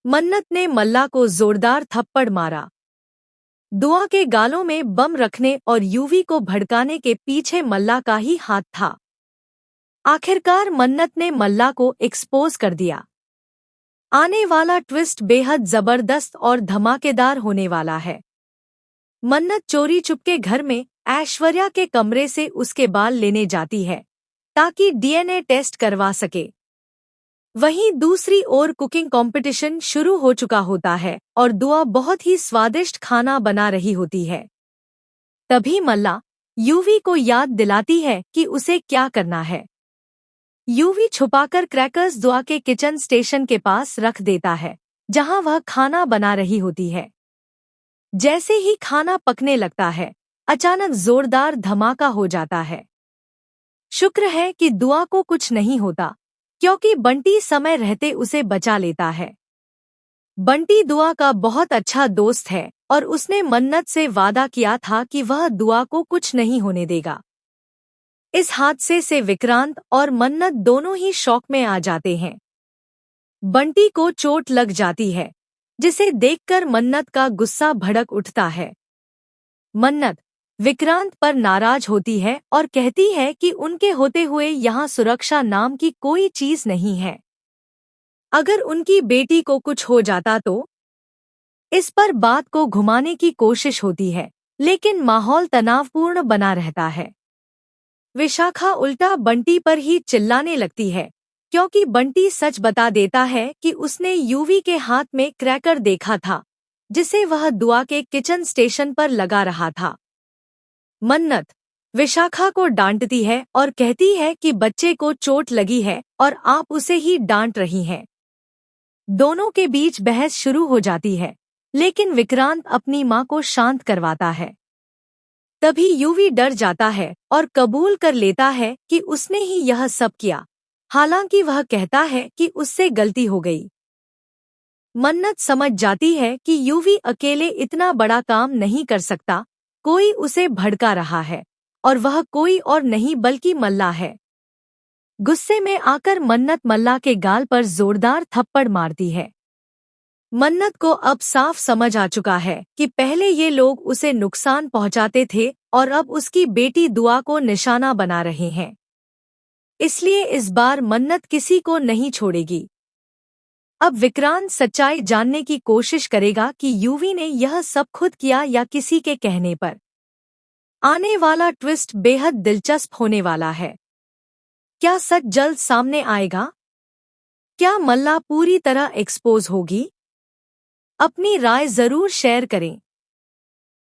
मन्नत ने मल्ला को जोरदार थप्पड़ मारा। दुआ के गालों में बम रखने और यूवी को भड़काने के पीछे मल्ला का ही हाथ था। आखिरकार मन्नत ने मल्ला को एक्सपोज कर दिया। आने वाला ट्विस्ट बेहद जबरदस्त और धमाकेदार होने वाला है। मन्नत चोरी चुपके घर में ऐश्वर्या के कमरे से उसके बाल लेने जाती है ताकि डीएनए टेस्ट करवा सके। वहीं दूसरी ओर कुकिंग कंपटीशन शुरू हो चुका होता है और दुआ बहुत ही स्वादिष्ट खाना बना रही होती है। तभी मल्ला यूवी को याद दिलाती है कि उसे क्या करना है। यूवी छुपाकर क्रैकर्स दुआ के किचन स्टेशन के पास रख देता है, जहां वह खाना बना रही होती है। जैसे ही खाना पकने लगता है, अचानक जोरदार धमाका हो जाता है। शुक्र है कि दुआ को कुछ नहीं होता, क्योंकि बंटी समय रहते उसे बचा लेता है। बंटी दुआ का बहुत अच्छा दोस्त है और उसने मन्नत से वादा किया था कि वह दुआ को कुछ नहीं होने देगा। इस हादसे से विक्रांत और मन्नत दोनों ही शॉक में आ जाते हैं। बंटी को चोट लग जाती है, जिसे देखकर मन्नत का गुस्सा भड़क उठता है। मन्नत विक्रांत पर नाराज होती है और कहती है कि उनके होते हुए यहाँ सुरक्षा नाम की कोई चीज नहीं है। अगर उनकी बेटी को कुछ हो जाता तो? इस पर बात को घुमाने की कोशिश होती है, लेकिन माहौल तनावपूर्ण बना रहता है। विशाखा उल्टा बंटी पर ही चिल्लाने लगती है, क्योंकि बंटी सच बता देता है कि उसने यूवी के हाथ में क्रैकर देखा था, जिसे वह दुआ के किचन स्टेशन पर लगा रहा था। मन्नत विशाखा को डांटती है और कहती है कि बच्चे को चोट लगी है और आप उसे ही डांट रही हैं। दोनों के बीच बहस शुरू हो जाती है, लेकिन विक्रांत अपनी मां को शांत करवाता है। तभी यूवी डर जाता है और कबूल कर लेता है कि उसने ही यह सब किया, हालांकि वह कहता है कि उससे गलती हो गई। मन्नत समझ जाती है कि यूवी अकेले इतना बड़ा काम नहीं कर सकता, कोई उसे भड़का रहा है और वह कोई और नहीं बल्कि मल्ला है। गुस्से में आकर मन्नत मल्ला के गाल पर जोरदार थप्पड़ मारती है। मन्नत को अब साफ समझ आ चुका है कि पहले ये लोग उसे नुकसान पहुंचाते थे और अब उसकी बेटी दुआ को निशाना बना रहे हैं। इसलिए इस बार मन्नत किसी को नहीं छोड़ेगी। अब विक्रांत सच्चाई जानने की कोशिश करेगा कि यूवी ने यह सब खुद किया या किसी के कहने पर। आने वाला ट्विस्ट बेहद दिलचस्प होने वाला है। क्या सच जल्द सामने आएगा? क्या मल्ला पूरी तरह एक्सपोज होगी? अपनी राय जरूर शेयर करें।